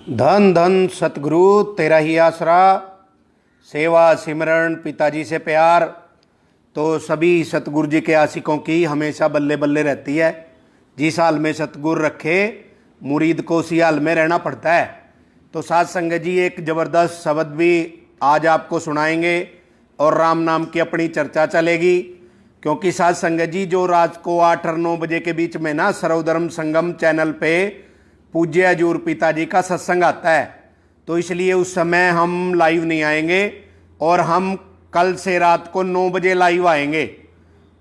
धन धन सतगुरु तेरा ही आसरा, सेवा सिमरण पिताजी से प्यार। तो सभी सतगुरु जी के आशिकों की हमेशा बल्ले बल्ले रहती है। जिस हाल में सतगुरु रखे मुरीद को उसी हाल में रहना पड़ता है। तो साध संगत जी एक ज़बरदस्त शब्द भी आज आपको सुनाएंगे और राम नाम की अपनी चर्चा चलेगी। क्योंकि साध संगत जी जो रात को 8 और 9 बजे के बीच में ना सर्वधर्म संगम चैनल पे पूज्य हजूर पिताजी का सत्संग आता है, तो इसलिए उस समय हम लाइव नहीं आएंगे और हम कल से रात को 9 बजे लाइव आएंगे।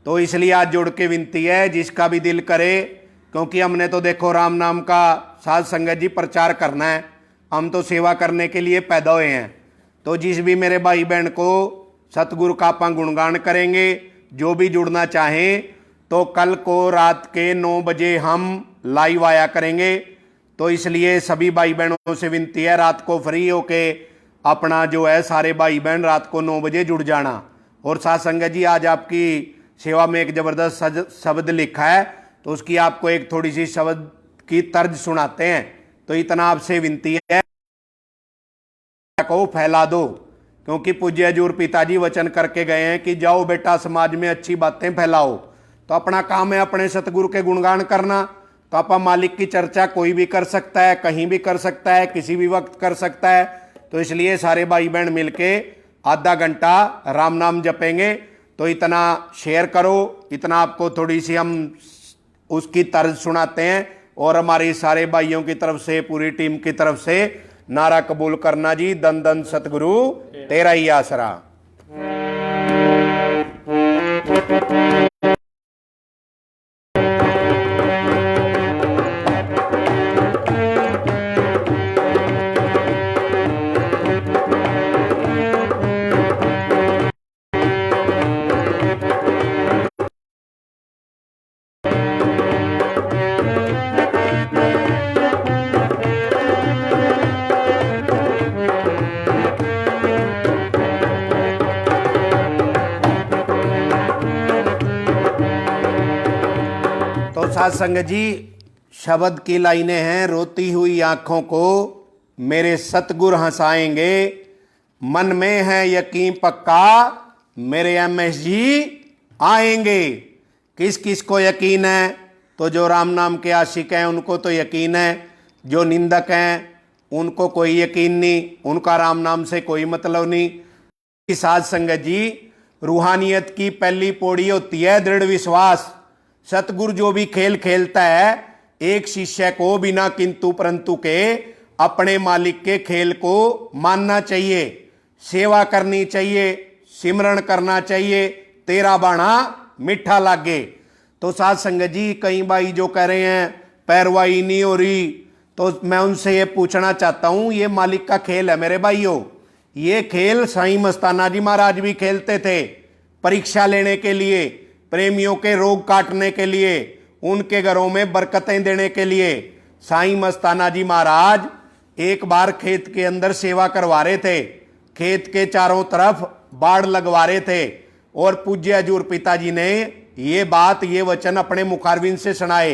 तो इसलिए आज जुड़ के विनती है जिसका भी दिल करे, क्योंकि हमने तो देखो राम नाम का साध संगत जी प्रचार करना है, हम तो सेवा करने के लिए पैदा हुए हैं। तो जिस भी मेरे भाई बहन को सतगुरु का अपन गुणगान करेंगे, जो भी जुड़ना चाहें तो कल को रात के 9 बजे हम लाइव आया करेंगे। तो इसलिए सभी भाई बहनों से विनती है रात को फ्री होके अपना जो है सारे भाई बहन रात को 9 बजे जुड़ जाना। और साध संगत जी आज आपकी सेवा में एक ज़बरदस्त शब्द लिखा है, तो उसकी आपको एक थोड़ी सी शब्द की तर्ज सुनाते हैं। तो इतना आपसे विनती है को फैला दो, क्योंकि पूज्य हजूर पिताजी वचन करके गए हैं कि जाओ बेटा समाज में अच्छी बातें फैलाओ। तो अपना काम है अपने सतगुरु के गुणगान करना। तो आपा मालिक की चर्चा कोई भी कर सकता है, कहीं भी कर सकता है, किसी भी वक्त कर सकता है। तो इसलिए सारे भाई बहन मिलके आधा घंटा राम नाम जपेंगे। तो इतना शेयर करो, इतना आपको थोड़ी सी हम उसकी तर्ज सुनाते हैं और हमारी सारे भाइयों की तरफ से पूरी टीम की तरफ से नारा कबूल करना जी। दन दन सतगुरु तेरा ही आसरा। साध संगत जी शब्द की लाइनें हैं। रोती हुई आंखों को मेरे सतगुरु हंसाएंगे, मन में है यकीन पक्का मेरे एमएस जी आएंगे। किस किस को यकीन है? तो जो राम नाम के आशिक हैं उनको तो यकीन है, जो निंदक हैं उनको कोई यकीन नहीं, उनका राम नाम से कोई मतलब नहीं। साध संगत जी रूहानियत की पहली पौड़ी होती है दृढ़ विश्वास। सतगुरु जो भी खेल खेलता है एक शिष्य को बिना किंतु परंतु के अपने मालिक के खेल को मानना चाहिए, सेवा करनी चाहिए, सिमरण करना चाहिए, तेरा बाणा मीठा लागे। तो साध संगत जी कई भाई जो कह रहे हैं पैरवाई नहीं हो रही, तो मैं उनसे ये पूछना चाहता हूं, ये मालिक का खेल है मेरे भाइयों। ये खेल साईं मस्ताना जी महाराज भी खेलते थे, परीक्षा लेने के लिए, प्रेमियों के रोग काटने के लिए, उनके घरों में बरकतें देने के लिए। साईं मस्ताना जी महाराज एक बार खेत के अंदर सेवा करवा रहे थे, खेत के चारों तरफ बाड़ लगवा रहे थे, और पूज्य हजूर पिताजी ने ये बात ये वचन अपने मुखारविंद से सुनाए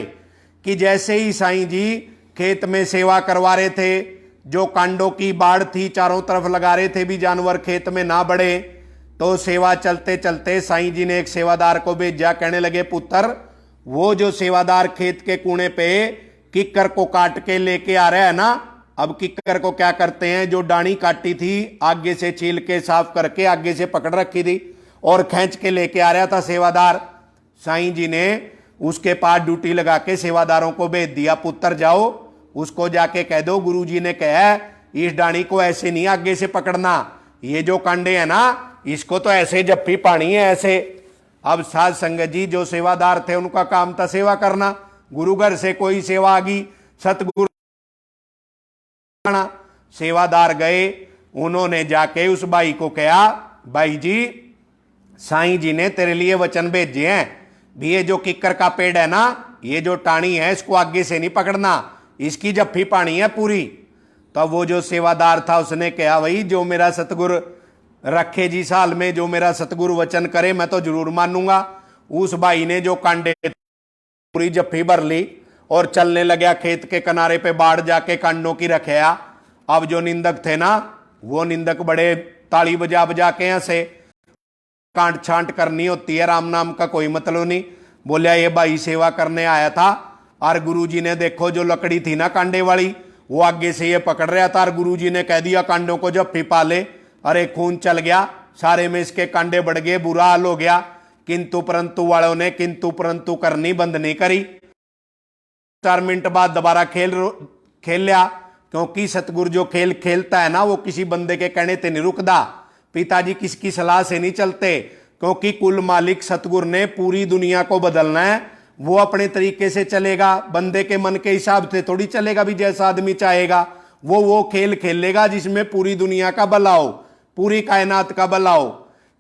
कि जैसे ही साईं जी खेत में सेवा करवा रहे थे, जो कांडों की बाढ़ थी चारों तरफ लगा रहे थे भी जानवर खेत में ना बढ़े, तो सेवा चलते चलते साईं जी ने एक सेवादार को भेजा, कहने लगे पुत्र वो जो सेवादार खेत के कूने पे किक्कर को काट के लेके आ रहा है ना, अब किक्कर को क्या करते हैं, जो डाणी काटी थी आगे से छील के साफ करके आगे से पकड़ रखी थी और खींच के लेके आ रहा था सेवादार। साईं जी ने उसके पास ड्यूटी लगा के सेवादारों को भेज दिया, पुत्र जाओ उसको जाके कह दो गुरुजी ने कहा इस डाणी को ऐसे नहीं आगे से पकड़ना, ये जो कांडे है ना इसको तो ऐसे जप्फी पानी है ऐसे। अब साध संगत जी जो सेवादार थे उनका काम था सेवा करना, गुरु घर से कोई सेवा आ गई, सतगुरु सेवादार गए, उन्होंने जाके उस भाई को कहा भाई जी साईं जी ने तेरे लिए वचन भेजे हैं भी ये जो किक्कर का पेड़ है ना, ये जो टाणी है इसको आगे से नहीं पकड़ना, इसकी जप्फी पानी है पूरी। तो वो जो सेवादार था उसने कहा भाई जो मेरा सतगुरु रखे जी साल में, जो मेरा सतगुरु वचन करे मैं तो जरूर मानूंगा। उस भाई ने जो कांडे पूरी जफ्फी भर ली और चलने लगा खेत के किनारे पे बाढ़ जाके कांडों की रखया। अब जो निंदक थे ना, वो निंदक बड़े ताली बजा बजा के हंसे। कांट छांट करनी होती है, राम नाम का कोई मतलब नहीं। बोलिया ये भाई सेवा करने आया था, और गुरुजी ने देखो जो लकड़ी थी ना कांडे वाली, वो आगे से ये पकड़ रहा था, और गुरुजी ने कह दिया कांडों को जब पा ले। अरे खून चल गया सारे में, इसके कांडे बढ़ गए, बुरा हाल हो गया। किंतु परंतु वालों ने किंतु परंतु करनी बंद नहीं करी। 4 मिनट बाद दोबारा खेल लिया, क्योंकि सतगुरु जो खेल खेलता है ना, वो किसी बंदे के कहने से नहीं रुकदा। पिताजी किसकी सलाह से नहीं चलते, क्योंकि कुल मालिक सतगुरु ने पूरी दुनिया को बदलना है। वो अपने तरीके से चलेगा, बंदे के मन के हिसाब से थोड़ी चलेगा। भी जैसा आदमी चाहेगा वो खेल खेलेगा जिसमें पूरी दुनिया का भला हो, पूरी कायनात का भला हो।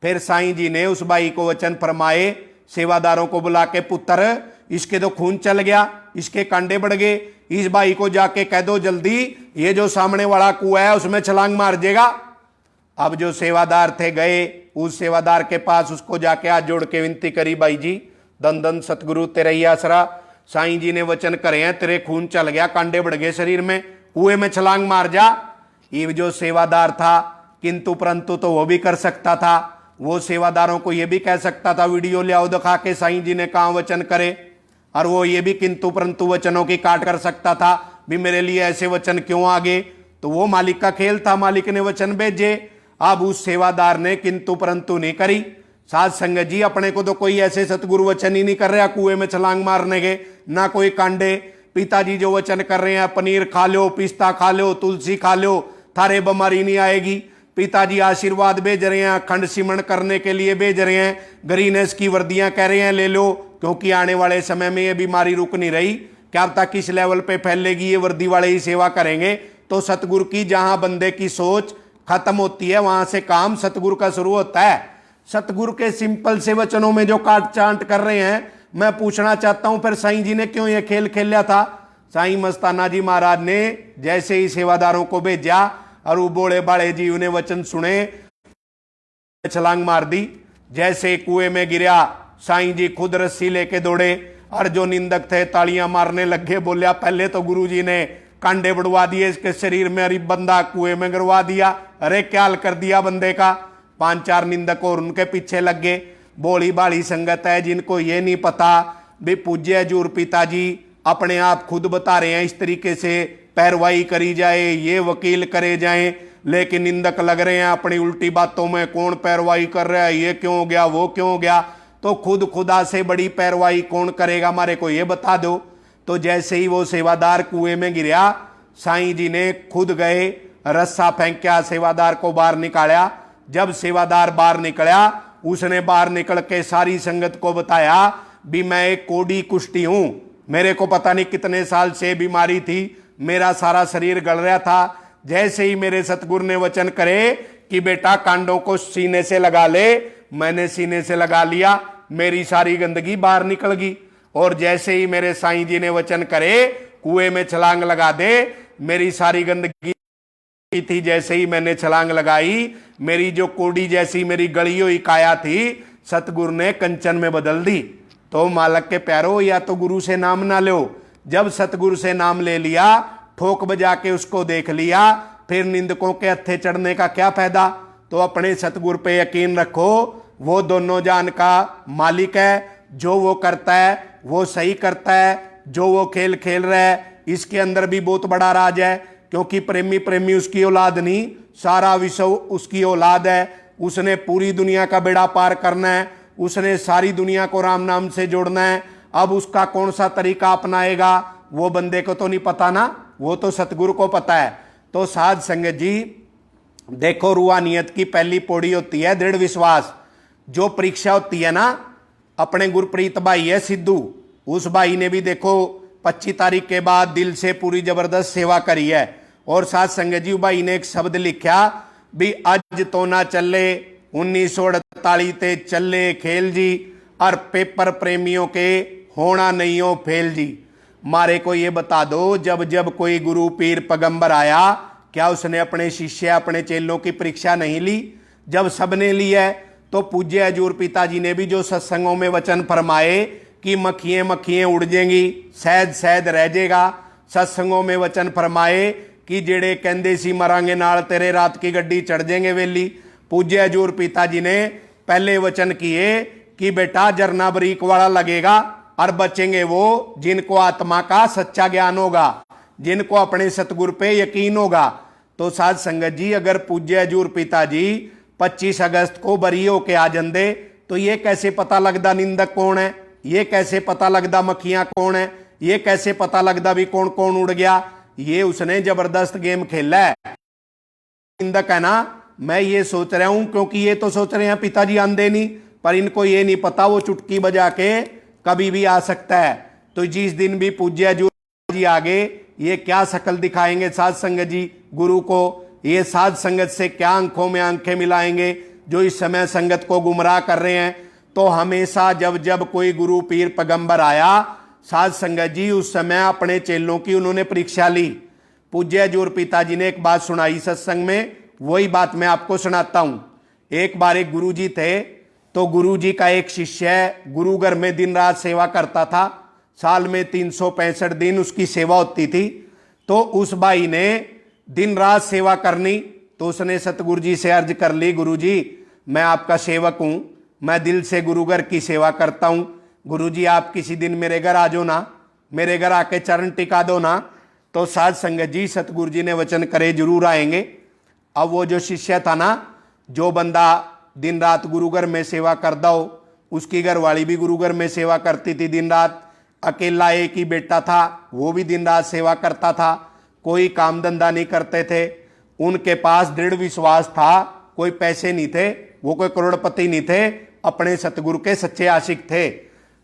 फिर साईं जी ने उस भाई को वचन फरमाए, सेवादारों को बुला के, पुत्र इसके तो खून चल गया, इसके कांडे बढ़ गए, इस भाई को जाके कह दो जल्दी ये जो सामने वाला कुआं है उसमें छलांग मार देगा। अब जो सेवादार थे गए उस सेवादार के पास, उसको जाके हाथ जोड़ के विनती करी, भाई जी धन धन सतगुरु तेरे ही आसरा, साईं जी ने वचन करे हैं, तेरे खून चल गया, कांडे बढ़ गए शरीर में, कुएं में छलांग मार जा। ये जो सेवादार था, किंतु परंतु तो वो भी कर सकता था। वो सेवादारों को ये भी कह सकता था, वीडियो ले आओ दिखा के साईं जी ने कहा वचन करे, और वो ये भी किंतु परंतु वचनों की काट कर सकता था, भी मेरे लिए ऐसे वचन क्यों आगे। तो वो मालिक का खेल था, मालिक ने वचन भेजे। अब उस सेवादार ने किंतु परंतु नहीं करी। साध संगत जी, अपने को तो कोई ऐसे सतगुरु वचन ही नहीं कर रहा कुएं में छलांग मारने के, ना कोई कांडे। पिताजी जो वचन कर रहे हैं, पनीर खा लो, पिस्ता खा लो, तुलसी खा लो, थारे बीमारी नहीं आएगी। पिताजी आशीर्वाद भेज रहे हैं, अखंड सिमरण करने के लिए भेज रहे हैं, ग्रीनेस की वर्दियां कह रहे हैं ले लो, क्योंकि आने वाले समय में ये बीमारी रुक नहीं रही। क्या पता किस लेवल पे फैलेगी, ये वर्दी वाले ही सेवा करेंगे। तो सतगुरु की जहां बंदे की सोच खत्म होती है, वहां से काम सतगुरु का शुरू होता है। सतगुरु के सिंपल से वचनों में जो काट चांट कर रहे हैं, मैं पूछना चाहता हूं फिर साईं जी ने क्यों ये खेल खेला था। साईं मस्ताना जी महाराज ने जैसे ही सेवादारों को भेजा और वो बोले बाड़े जी उन्हें वचन सुने, छलांग मार दी। जैसे कुएं में गिरा, साईं जी खुद रस्सी लेके दौड़े, और जो निंदक थे तालियां मारने लगे। बोलिया पहले तो गुरुजी ने कांडे बढ़वा दिए इसके शरीर में, अरे बंदा कुएं में गिरवा दिया, अरे क्या हाल कर दिया बंदे का। 5-4 निंदक और उनके पीछे लग गए। बोली बाली संगत है जिनको ये नहीं पता भी पूज्य हजूर पिताजी अपने आप खुद बता रहे हैं इस तरीके से पैरवाई करी जाए, ये वकील करे जाए, लेकिन निंदक लग रहे हैं अपनी उल्टी बातों में, कौन पैरवाई कर रहा है, ये क्यों हो गया, वो क्यों हो गया। तो खुद खुदा से बड़ी पैरवाई कौन करेगा, हमारे को ये बता दो। तो जैसे ही वो सेवादार कुएं में गिरा, साईं जी ने खुद गए, रस्सा फेंका, सेवादार को बाहर निकाला। जब सेवादार बाहर निकला, उसने बाहर निकल के सारी संगत को बताया भी मैं एक कोड़ी कुष्ठी हूं, मेरे को पता नहीं कितने साल से बीमारी थी, मेरा सारा शरीर गल रहा था। जैसे ही मेरे सतगुरु ने वचन करे कि बेटा कांडों को सीने से लगा ले, मैंने सीने से लगा लिया, मेरी सारी गंदगी बाहर निकल गई। और जैसे ही मेरे साईं जी ने वचन करे कुएं में छलांग लगा दे, मेरी सारी गंदगी थी, जैसे ही मैंने छलांग लगाई, मेरी जो कोड़ी जैसी मेरी गली हुई काया थी, सतगुरु ने कंचन में बदल दी। तो मालक के प्यारो, या तो गुरु से नाम ना लो, जब सतगुरु से नाम ले लिया, ठोक बजा के उसको देख लिया, फिर निंदकों के हत्थे चढ़ने का क्या फायदा। तो अपने सतगुरु पे यकीन रखो, वो दोनों जान का मालिक है, जो वो करता है वो सही करता है, जो वो खेल खेल रहा है इसके अंदर भी बहुत बड़ा राज है। क्योंकि प्रेमी प्रेमी उसकी औलाद नहीं, सारा विश्व उसकी औलाद है। उसने पूरी दुनिया का बेड़ा पार करना है, उसने सारी दुनिया को राम नाम से जोड़ना है। अब उसका कौन सा तरीका अपनाएगा वो बंदे को तो नहीं पता ना, वो तो सतगुरु को पता है। तो साध संगत जी देखो, रूहानियत की पहली पौड़ी होती है दृढ़ विश्वास। जो परीक्षा होती है ना, अपने गुरप्रीत भाई है सिद्धू, उस भाई ने भी देखो 25 तारीख के बाद दिल से पूरी जबरदस्त सेवा करी है। और साथ संगत जी भाई ने एक शब्द लिखा भी अज तो ना चले 1948 ते चले खेल जी, और पेपर प्रेमियों के होना नहीं हो फेल जी। मारे को ये बता दो, जब जब कोई गुरु पीर पैगंबर आया, क्या उसने अपने शिष्य अपने चेलों की परीक्षा नहीं ली? जब सबने ली है, तो पूज्य हजूर पिताजी ने भी जो सत्संगों में वचन फरमाए कि मक्खियां मक्खियां उड़ जाएंगी, शहद शहद रह जाएगा, सत्संगों में वचन फरमाए कि जेड़े कहंदे सी मरांगे नाल तेरे रात की गड्डी चढ़ जाएंगे वेली। पूज्य हजूर पिताजी ने पहले वचन किए कि बेटा जरना बरीक वाला लगेगा और बचेंगे वो जिनको आत्मा का सच्चा ज्ञान होगा, जिनको अपने सतगुरु पे यकीन होगा। तो साध संगत जी, अगर पूज्य हजूर पिताजी 25 अगस्त को बरी होके आ जंदे तो ये कैसे पता लगदा निंदक कौन है, ये कैसे पता लगदा मक्खियां कौन है, ये कैसे पता लगदा भी कौन कौन उड़ गया। ये उसने जबरदस्त गेम खेला है। निंदक है ना, मैं ये सोच रहा हूं, क्योंकि ये तो सोच रहे हैं पिताजी आंदे नहीं, पर इनको ये नहीं पता वो चुटकी बजा के कभी भी आ सकता है। तो जिस दिन भी पूज्य हजूर जी आगे ये क्या शकल दिखाएंगे साध संगत जी गुरु को, ये साध संगत से क्या आंखों में आंखें मिलाएंगे जो इस समय संगत को गुमराह कर रहे हैं। तो हमेशा जब जब कोई गुरु पीर पैगंबर आया साध संगत जी, उस समय अपने चेलों की उन्होंने परीक्षा ली। पूज्य हजूर पिताजी ने एक बात सुनाई सत्संग में, वही बात मैं आपको सुनाता हूं। एक बार एक गुरु जी थे, तो गुरु जी का एक शिष्य गुरु घर में दिन रात सेवा करता था। साल में 365 दिन उसकी सेवा होती थी। तो उस भाई ने दिन रात सेवा करनी, तो उसने सतगुरु जी से अर्ज कर ली, गुरु जी मैं आपका सेवक हूं, मैं दिल से गुरु घर की सेवा करता हूं, गुरु जी आप किसी दिन मेरे घर आ जाओ ना, मेरे घर आके चरण टिका दो ना। तो साध संगत जी सतगुरु जी ने वचन करे जरूर आएंगे। अब वो जो शिष्य था ना, जो बंदा दिन रात गुरु घर में सेवा करता हो, उसकी घरवाली भी गुरु घर में सेवा करती थी दिन रात, अकेला एक ही बेटा था वो भी दिन रात सेवा करता था, कोई काम धंधा नहीं करते थे, उनके पास दृढ़ विश्वास था, कोई पैसे नहीं थे, वो कोई करोड़पति नहीं थे, अपने सतगुरु के सच्चे आशिक थे।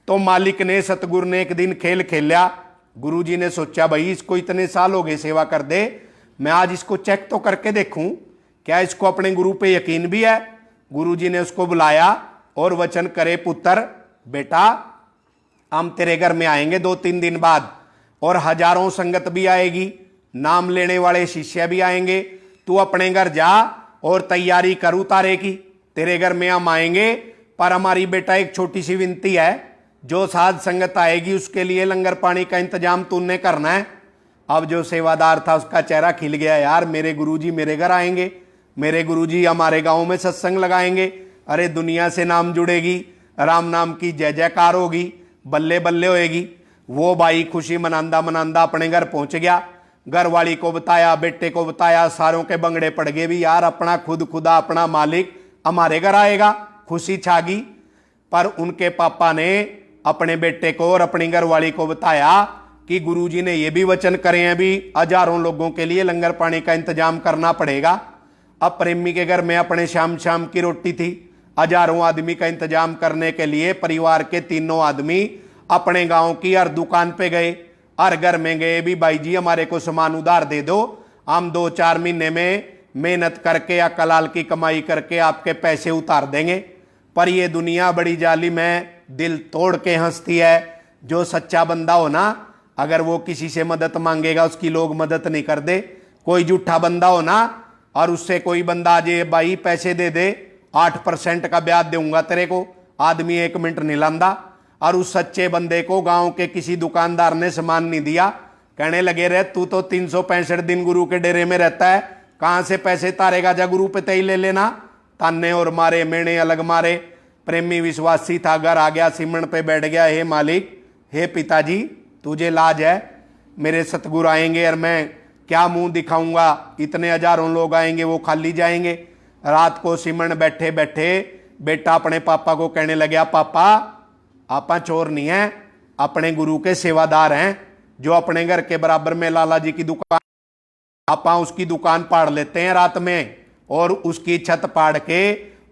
तो मालिक ने सतगुरु ने एक दिन खेल खेला। गुरुजी ने सोचा भाई इसको इतने साल हो गए सेवा कर दे, मैं आज इसको चेक तो करके देखूं क्या इसको अपने गुरु पे यकीन भी है। गुरुजी ने उसको बुलाया और वचन करे, पुत्र बेटा हम तेरे घर में आएंगे 2-3 दिन बाद, और हजारों संगत भी आएगी, नाम लेने वाले शिष्य भी आएंगे, तू अपने घर जा और तैयारी कर उतारे की, तेरे घर में हम आएंगे। पर हमारी बेटा एक छोटी सी विनती है, जो साध संगत आएगी उसके लिए लंगर पानी का इंतजाम तूने करना है। अब जो सेवादार था उसका चेहरा खिल गया, यार मेरे गुरुजी मेरे घर आएंगे, मेरे गुरुजी हमारे गांव में सत्संग लगाएंगे, अरे दुनिया से नाम जुड़ेगी, राम नाम की जय जयकार होगी, बल्ले बल्ले होएगी। वो भाई खुशी मनांदा मनांदा अपने घर पहुंच गया, घर वाली को बताया, बेटे को बताया, सारों के बंगड़े पड़ गए भी, यार अपना खुद खुदा अपना मालिक हमारे घर आएगा, खुशी छागी। पर उनके पापा ने अपने बेटे को और अपनी घरवाली को बताया कि गुरुजी ने ये भी वचन करे हैं भी हजारों लोगों के लिए लंगर पानी का इंतजाम करना पड़ेगा। अब प्रेमी के घर में अपने शाम शाम की रोटी थी, हजारों आदमी का इंतजाम करने के लिए परिवार के तीनों आदमी अपने गांव की हर दुकान पे गए, हर घर में गए भी भाई जी हमारे को सामान उधार दे दो, हम 2-4 महीने में मेहनत करके या कलाल की कमाई करके आपके पैसे उतार देंगे। पर ये दुनिया बड़ी जाली में दिल तोड़ के हंसती है। जो सच्चा बंदा हो ना, अगर वो किसी से मदद मांगेगा उसकी लोग मदद नहीं कर दे। कोई झूठा बंदा हो ना और उससे कोई बंदा आ जाए भाई पैसे दे दे 8% का ब्याज दूंगा तेरे को, आदमी 1 मिनट नहीं लांदा। और उस सच्चे बंदे को गांव के किसी दुकानदार ने सामान नहीं दिया, कहने लगे रहे तू तो 365 दिन गुरु के डेरे में रहता है, कहां से पैसे तारेगा, जा गुरु पे तय ले लेना। ताने और मारे मेणे अलग मारे। प्रेमी विश्वासी था, घर आ गया, सिमण पे बैठ गया, हे मालिक हे पिताजी तुझे लाज है, मेरे सतगुरु आएंगे और मैं क्या मुंह दिखाऊंगा, इतने हजारों लोग आएंगे वो खाली जाएंगे। रात को सिमण बैठे बैठे बेटा अपने पापा को कहने लगा, पापा आपा चोर नहीं है, अपने गुरु के सेवादार हैं, जो अपने घर के बराबर में लाला जी की दुकान, आपा उसकी दुकान पाड़ लेते हैं रात में और उसकी छत पाड़ के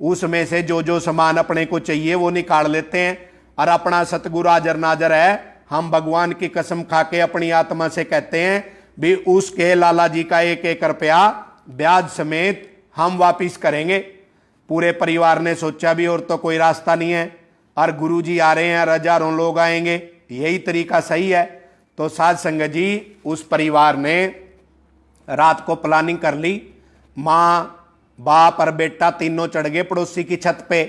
उसमें से जो जो सामान अपने को चाहिए वो निकाल लेते हैं। और अपना सतगुरु हाजर नाजर है, हम भगवान की कसम खा के अपनी आत्मा से कहते हैं भी उसके लाला जी का 1-1 रुपया ब्याज समेत हम वापिस करेंगे। पूरे परिवार ने सोचा भी और तो कोई रास्ता नहीं है, और गुरुजी आ रहे हैं, हजारों लोग आएंगे, यही तरीका सही है। तो साध संगत जी उस परिवार ने रात को प्लानिंग कर ली, माँ बाप और बेटा तीनों चढ़ गए पड़ोसी की छत पे,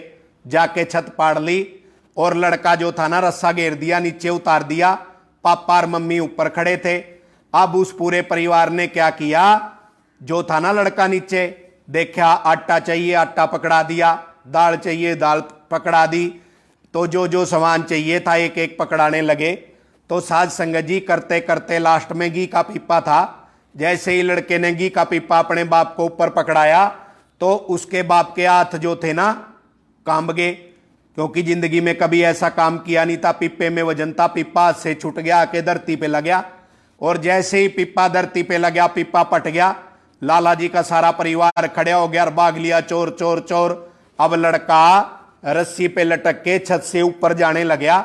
जाके छत पाड़ ली और लड़का जो था ना रस्सा घेर दिया, नीचे उतार दिया। पापा और मम्मी ऊपर खड़े थे। अब उस पूरे परिवार ने क्या किया, जो था ना लड़का नीचे, देखा आटा चाहिए आटा पकड़ा दिया, दाल चाहिए दाल पकड़ा दी, तो जो जो सामान चाहिए था एक एक पकड़ाने लगे। तो साध संगत जी करते करते लास्ट में घी का पीपा था, जैसे ही लड़के ने घी का पीपा अपने बाप को ऊपर पकड़ाया तो उसके बाप के हाथ जो थे ना कांप गए, क्योंकि जिंदगी में कभी ऐसा काम किया नहीं था। पीपे में वजन था, पीपा हाथ से छूट गया, आके धरती पे लग गया, और जैसे ही पीपा धरती पे लग गया, पीपा पट गया, लाला जी का सारा परिवार खड़ा हो गया और भाग लिया चोर चोर चोर। अब लड़का रस्सी पे लटक के छत से ऊपर जाने लगा।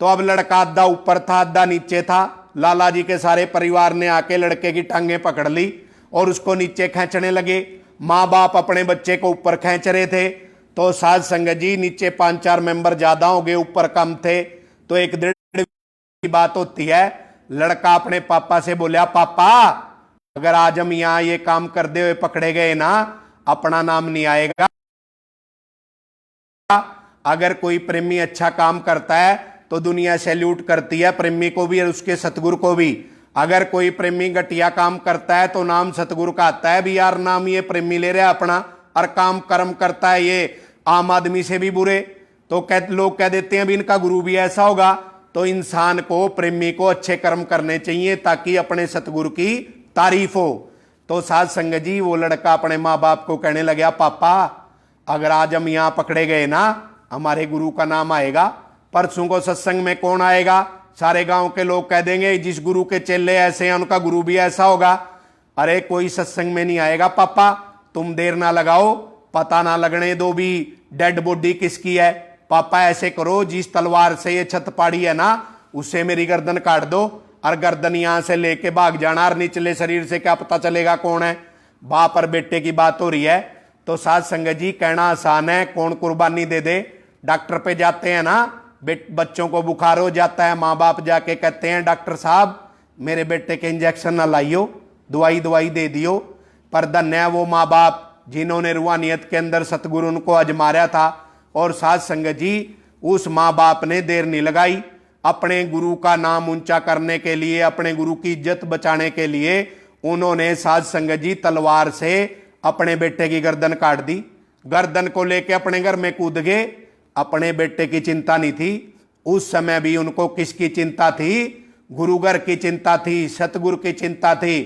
तो अब लड़का आधा ऊपर था आधा नीचे था। लाला जी के सारे परिवार ने आके लड़के की टांगे पकड़ ली और उसको नीचे खींचने लगे। माँ बाप अपने बच्चे को ऊपर खींच रहे थे। तो साध संगत जी नीचे 5-4 मेंबर ज्यादा हो गए, ऊपर कम थे। तो एक दृढ़ की बात होती है, लड़का अपने पापा से बोला, पापा अगर आज हम यहां ये काम करते हुए पकड़े गए ना, अपना नाम नहीं आएगा। अगर कोई प्रेमी अच्छा काम करता है तो दुनिया सैल्यूट करती है, प्रेमी को भी और उसके सतगुरु को भी। अगर कोई प्रेमी घटिया काम करता है तो नाम सतगुरु का आता है भी, यार नाम ये प्रेमी ले रहा है अपना, और काम कर्म करता है ये आम आदमी से भी बुरे। तो लोग कह देते हैं भी इनका गुरु भी ऐसा होगा। तो इंसान को, प्रेमी को अच्छे कर्म करने चाहिए ताकि अपने सतगुरु की तारीफ हो। तो साध संगत जी वो लड़का अपने माँ बाप को कहने लगा, पापा अगर आज हम यहां पकड़े गए ना, हमारे गुरु का नाम आएगा, परसों को सत्संग में कौन आएगा, सारे गांव के लोग कह देंगे जिस गुरु के चेले ऐसे हैं उनका गुरु भी ऐसा होगा। अरे कोई सत्संग में नहीं आएगा पापा, तुम देर ना लगाओ, पता ना लगने दो भी डेड बॉडी किसकी है। पापा ऐसे करो, जिस तलवार से ये छत पाड़ी है ना, उससे मेरी गर्दन काट दो, और गर्दन यहां से लेके भाग जाना, और निचले शरीर से क्या पता चलेगा कौन है। बाप और बेटे की बात हो रही है। तो साध संगत जी कहना आसान है, कौन कुर्बानी दे दे। डॉक्टर पे जाते हैं ना, बच्चों को बुखार हो जाता है, माँ बाप जाके कहते हैं डॉक्टर साहब मेरे बेटे के इंजेक्शन ना लाइयो, दवाई दे दियो। पर धन्य है वो माँ बाप जिन्होंने रूहानियत के अंदर सतगुरु उनको आजमाया था। और साध संगत जी उस माँ बाप ने देर नहीं लगाई, अपने गुरु का नाम ऊंचा करने के लिए, अपने गुरु की इज्जत बचाने के लिए उन्होंने साध संगत जी तलवार से अपने बेटे की गर्दन काट दी। गर्दन को लेके अपने घर में कूद गए। अपने बेटे की चिंता नहीं थी उस समय भी, उनको किसकी चिंता थी, गुरु घर की चिंता थी, सतगुरु की चिंता थी।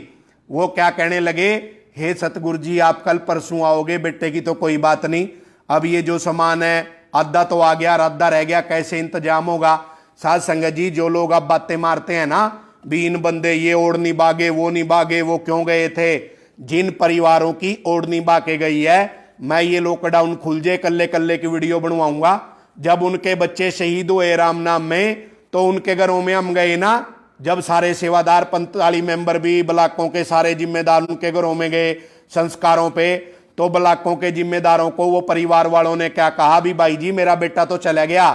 वो क्या कहने लगे, हे सतगुरु जी आप कल परसों आओगे, बेटे की तो कोई बात नहीं, अब ये जो सामान है आधा तो आ गया, आधा रह गया, कैसे इंतजाम होगा। साध संगत जी जो लोग अब बातें मारते हैं ना, भी इन बंदे ये ओढ़ नहीं भागे, वो नहीं भागे, वो क्यों गए थे, जिन परिवारों की ओढ़ नहीं भागे गई है, मैं ये लॉकडाउन खुल जाए कल्ले कल्ले की वीडियो बनवाऊंगा। जब उनके बच्चे शहीद हुए राम नाम में, तो उनके घरों में हम गए ना, जब सारे सेवादार 45 मेंबर भी ब्लाकों के सारे जिम्मेदार उनके घरों में गए संस्कारों पे, तो ब्लाकों के जिम्मेदारों को वो परिवार वालों ने क्या कहा, भी भाई जी मेरा बेटा तो चला गया,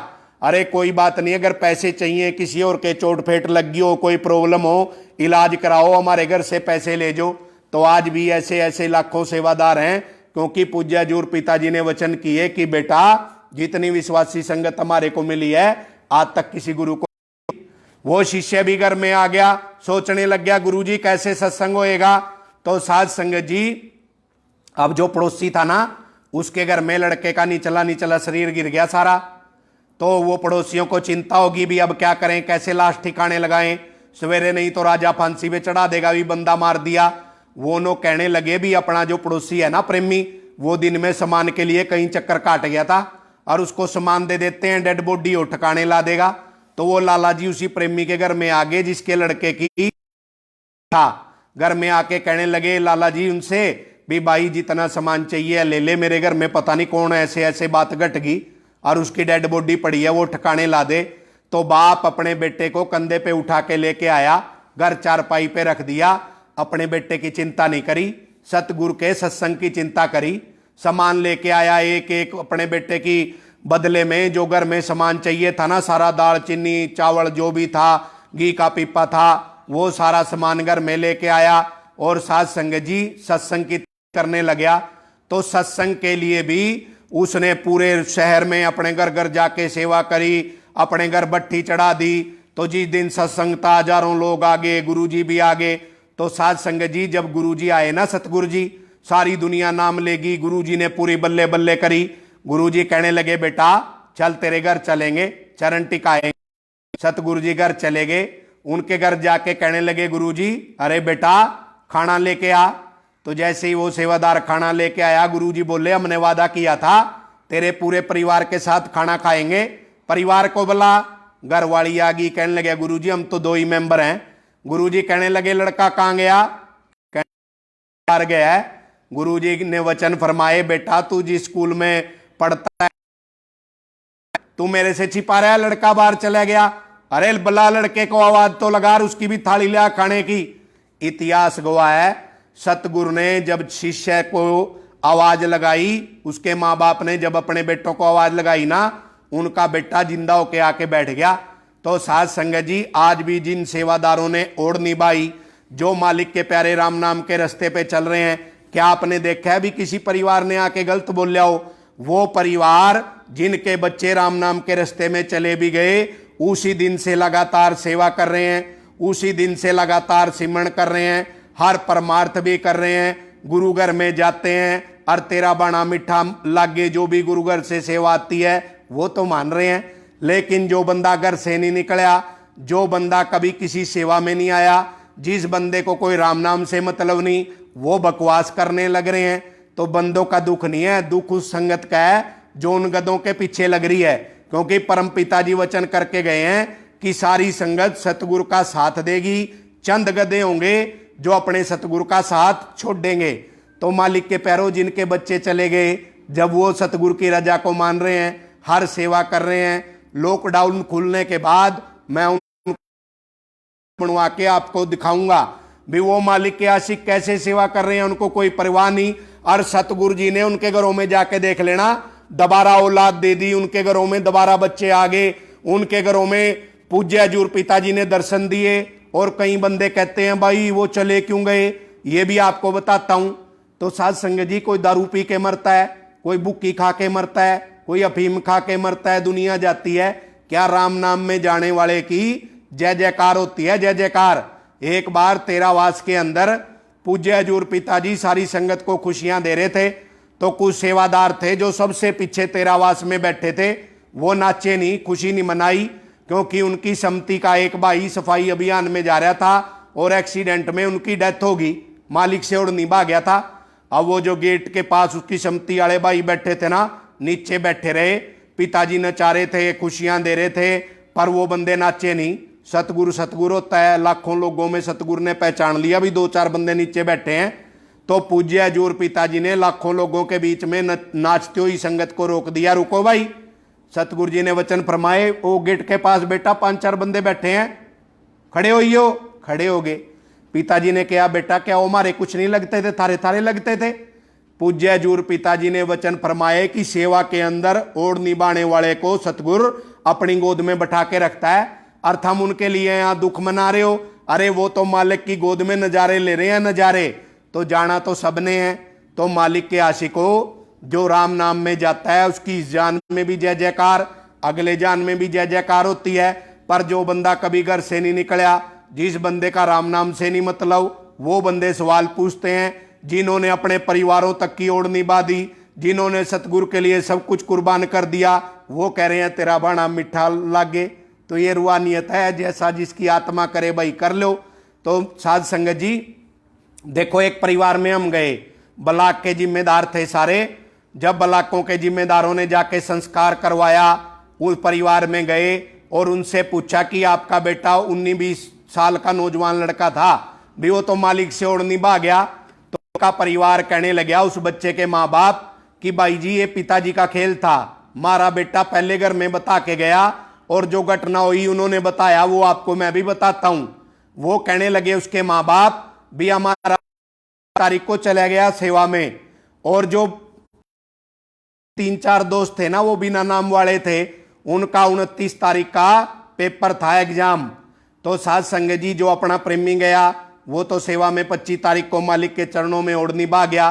अरे कोई बात नहीं, अगर पैसे चाहिए, किसी और के चोट फेट लग गई हो, कोई प्रॉब्लम हो, इलाज कराओ, हमारे घर से पैसे ले जाओ। तो आज भी ऐसे ऐसे लाखों सेवादार हैं, क्योंकि पूज्य हजूर पिताजी ने वचन किए कि बेटा जितनी विश्वासी संगत हमारे को मिली है आज तक किसी गुरु को। वो शिष्य भी घर में आ गया, सोचने लग गया गुरुजी कैसे सत्संग होएगा। तो साध संगत जी अब जो पड़ोसी था ना, उसके घर में लड़के का निचला निचला शरीर गिर गया सारा। तो वो पड़ोसियों को चिंता होगी भी अब क्या करें, कैसे लाश ठिकाने लगाएं, सवेरे नहीं तो राजा फांसी पे चढ़ा देगा, भी बंदा मार दिया। वो नो कहने लगे भी अपना जो पड़ोसी है ना प्रेमी, वो दिन में सामान के लिए कहीं चक्कर काट गया था और उसको सामान दे देते हैं, डेड बॉडी हो ठिकाने ला देगा। तो वो लाला जी उसी प्रेमी के घर में आ गए जिसके लड़के की था। घर में आके कहने लगे लाला जी उनसे भी भाई जितना सामान चाहिए ले ले, मेरे घर में पता नहीं कौन ऐसे ऐसे बात घट गई और उसकी डेड बॉडी पड़ी है, वो ठिकाने ला दे। तो बाप अपने बेटे को कंधे पे उठा के लेके आया, घर चारपाई पे रख दिया, अपने बेटे की चिंता नहीं करी, सतगुरु के सत्संग की चिंता करी। सामान लेके आया एक एक अपने बेटे की बदले में, जो घर में सामान चाहिए था ना, सारा दाल चीनी चावल जो भी था, घी का पीपा था, वो सारा सामान घर में लेके आया और साध संगत जी सत्संग की करने लगा। तो सत्संग के लिए भी उसने पूरे शहर में अपने घर घर जाके सेवा करी, अपने घर भट्ठी चढ़ा दी, तो जिस दिन सत्संग था, हजारों लोग आगे, गुरुजी भी आगे। तो साध संगत जी, जब गुरुजी आए ना, सतगुरु जी, सारी दुनिया नाम लेगी। गुरुजी ने पूरी बल्ले बल्ले करी। गुरुजी कहने लगे, बेटा चल तेरे घर चलेंगे, चरण टिकाएंगे। सतगुरु जी घर चले गए। उनके घर जाके कहने लगे, गुरुजी अरे बेटा खाना लेके आ। तो जैसे ही वो सेवादार खाना लेके आया, गुरुजी बोले, हमने वादा किया था तेरे पूरे परिवार के साथ खाना खाएंगे, परिवार को बुला। घर वाली आ गई, कहने लगे, गुरुजी हम तो 2 ही मेंबर हैं। गुरुजी कहने लगे, लड़का कहाँ गया? बाहर गया है। गुरुजी ने वचन फरमाए, बेटा तू जिस स्कूल में पढ़ता है तू मेरे से छिपा रहा है, लड़का बाहर चला गया। अरे बला लड़के को आवाज तो लगा, उसकी भी थाली लिया खाने की। इतिहास गवाह है, सतगुरु ने जब शिष्य को आवाज लगाई, उसके माँ बाप ने जब अपने बेटों को आवाज लगाई ना, उनका बेटा जिंदा होके आके बैठ गया। तो साध संगत जी, आज भी जिन सेवादारों ने ओढ़ निभाई, जो मालिक के प्यारे राम नाम के रास्ते पे चल रहे हैं, क्या आपने देखा है भी किसी परिवार ने आके गलत बोलिया हो? वो परिवार जिनके बच्चे राम नाम के रास्ते में चले भी गए, उसी दिन से लगातार सेवा कर रहे हैं, उसी दिन से लगातार सिमरण कर रहे हैं, हर परमार्थ भी कर रहे हैं, गुरु घर में जाते हैं, और तेरा बाणा मीठा लागे, जो भी गुरु घर से सेवा आती है वो तो मान रहे हैं। लेकिन जो बंदा घर से नहीं निकला, जो बंदा कभी किसी सेवा में नहीं आया, जिस बंदे को कोई राम नाम से मतलब नहीं, वो बकवास करने लग रहे हैं। तो बंदों का दुख नहीं है, दुख उस संगत का है जो उन गधों के पीछे लग रही है। क्योंकि परम पिताजी वचन करके गए हैं कि सारी संगत सतगुरु का साथ देगी, चंद गधे होंगे जो अपने सतगुरु का साथ छोड़ देंगे। तो मालिक के पैरों जिनके बच्चे चले गए, जब वो सतगुरु की रजा को मान रहे हैं, हर सेवा कर रहे हैं, लॉकडाउन खुलने के बाद मैं बनवा के आपको दिखाऊंगा भी वो मालिक के आशिक कैसे सेवा कर रहे हैं, उनको कोई परवाह नहीं। और सतगुरु जी ने उनके घरों में जाके देख लेना, दोबारा औलाद दे दी, उनके घरों में दोबारा बच्चे आ गए, उनके घरों में पूज्य हजूर पिताजी ने दर्शन दिए। और कई बंदे कहते हैं भाई वो चले क्यों गए, ये भी आपको बताता हूं। तो साध संगत जी, कोई दारू पी के मरता है, कोई बुक्की खा के मरता है, कोई अफीम खा के मरता है, दुनिया जाती है। क्या राम नाम में जाने वाले की जय जयकार होती है? जय जयकार। एक बार तेरावास के अंदर पूज्य हजूर पिताजी सारी संगत को खुशियां दे रहे थे। तो कुछ सेवादार थे जो सबसे पीछे तेरावास में बैठे थे, वो नाचे नहीं, खुशी नहीं मनाई, क्योंकि उनकी सम्मति का एक भाई सफाई अभियान में जा रहा था और एक्सीडेंट में उनकी डेथ होगी, मालिक से उड़ निभा गया था। अब वो जो गेट के पास उसकी सम्मति वाले भाई बैठे थे ना, नीचे बैठे रहे, पिताजी नचा रहे थे, खुशियां दे रहे थे, पर वो बंदे नाचे नहीं। सतगुरु सतगुरु होता है, लाखों लोगों में सतगुरु ने पहचान लिया भी 2-4 बंदे नीचे बैठे हैं। तो पूज्य हजूर पिताजी ने लाखों लोगों के बीच में नाचते हुई संगत को रोक दिया, रुको भाई। सतगुरु जी ने वचन फरमाए, वो गेट के पास बेटा 5-4 बंदे बैठे हैं, खड़े होइयो। खड़े हो गए। पिताजी ने कहा, बेटा क्या वो हमारे कुछ नहीं लगते थे, थारे थारे लगते थे। पूज्य हजूर पिताजी ने वचन फरमाए कि सेवा के अंदर ओढ़ निभाने वाले को सतगुरु अपनी गोद में बैठा के रखता है, और हम उनके लिए यहाँ दुख मना रहे हो। अरे वो तो मालिक की गोद में नजारे ले रहे हैं, नजारे तो जाना तो सबने है। तो मालिक के आशिकों, जो राम नाम में जाता है उसकी इस जान में भी जय जयकार, अगले जान में भी जय जयकार होती है। पर जो बंदा कभी घर से नहीं निकला, जिस बंदे का राम नाम से नहीं मतलब, वो बंदे सवाल पूछते हैं। जिन्होंने अपने परिवारों तक की ओढ़ निभा दी, जिन्होंने सतगुरु के लिए सब कुछ कुर्बान कर दिया, वो कह रहे हैं तेरा बाणा मीठा लागे। तो ये रूहानियत है, जैसा जिसकी आत्मा करे भाई कर लो। तो साध संगत जी देखो, एक परिवार में हम गए, ब्लाक के जिम्मेदार थे सारे। जब ब्लाकों के जिम्मेदारों ने जाके संस्कार करवाया, उस परिवार में गए और उनसे पूछा कि आपका बेटा 19-20 साल का नौजवान लड़का था भी, वो तो मालिक से ओढ़ निभा गया। तो उनका परिवार कहने लगा उस बच्चे के माँ बाप कि भाई जी ये पिताजी का खेल था, हमारा बेटा पहले घर में बता के गया और जो घटना हुई उन्होंने बताया वो आपको मैं भी बताता हूं। वो कहने लगे उसके माँ बाप भी, हमारा तारीख को चला गया सेवा में, और जो 3-4 दोस्त थे ना वो बिना नाम वाले थे, उनका 29 तारीख का पेपर था, एग्जाम। तो साध संगत जी, जो अपना प्रेमी गया वो तो सेवा में 25 तारीख को मालिक के चरणों में ओढ़ निभा गया।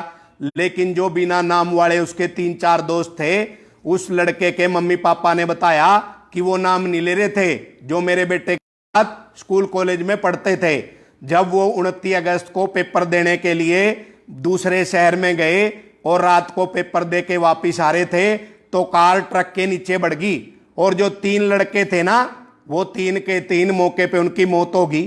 लेकिन जो बिना नाम वाले उसके 3-4 दोस्त थे, उस लड़के के मम्मी पापा ने बताया कि वो नाम नहीं ले रहे थे जो मेरे बेटे स्कूल कॉलेज में पढ़ते थे। जब वो 29 अगस्त को पेपर देने के लिए दूसरे शहर में गए और रात को पेपर दे के वापिस आ रहे थे तो कार ट्रक के नीचे बढ़ गई और जो 3 लड़के थे ना, वो 3 के 3 मौके पे उनकी मौत होगी।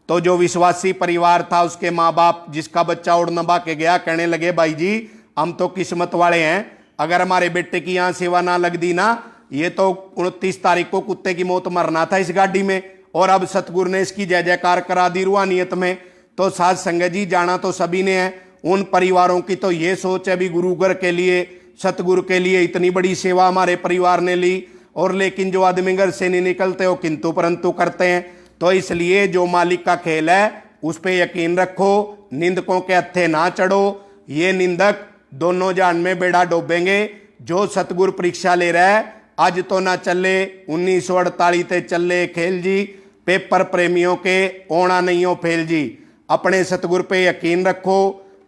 तो जो विश्वासी परिवार था, उसके माँ बाप, जिसका बच्चा उड़ नभा के गया, कहने लगे भाई जी हम तो किस्मत वाले हैं, अगर हमारे बेटे की यहाँ सेवा ना लग दी ना, ये तो 29 तारीख को कुत्ते की मौत मरना था इस गाड़ी में, और अब सतगुरु ने इसकी जय जयकार करा दी रूहानियत में। तो साध संगत जी, जाना तो सभी ने है। उन परिवारों की तो ये सोच है भी गुरुघर के लिए, सतगुरु के लिए इतनी बड़ी सेवा हमारे परिवार ने ली, और लेकिन जो आदमी घर से नहीं निकलते हो किंतु परंतु करते हैं। तो इसलिए जो मालिक का खेल है उस पर यकीन रखो, निंदकों के हत्थे ना चढ़ो। ये निंदक दोनों जान में बेड़ा डोबेंगे। जो सतगुरु परीक्षा ले रहा है, आज तो ना चले 1948 ते चले खेल जी, पेपर प्रेमियों के ओना नहीं हो फेल जी। अपने सतगुरु पे यकीन रखो,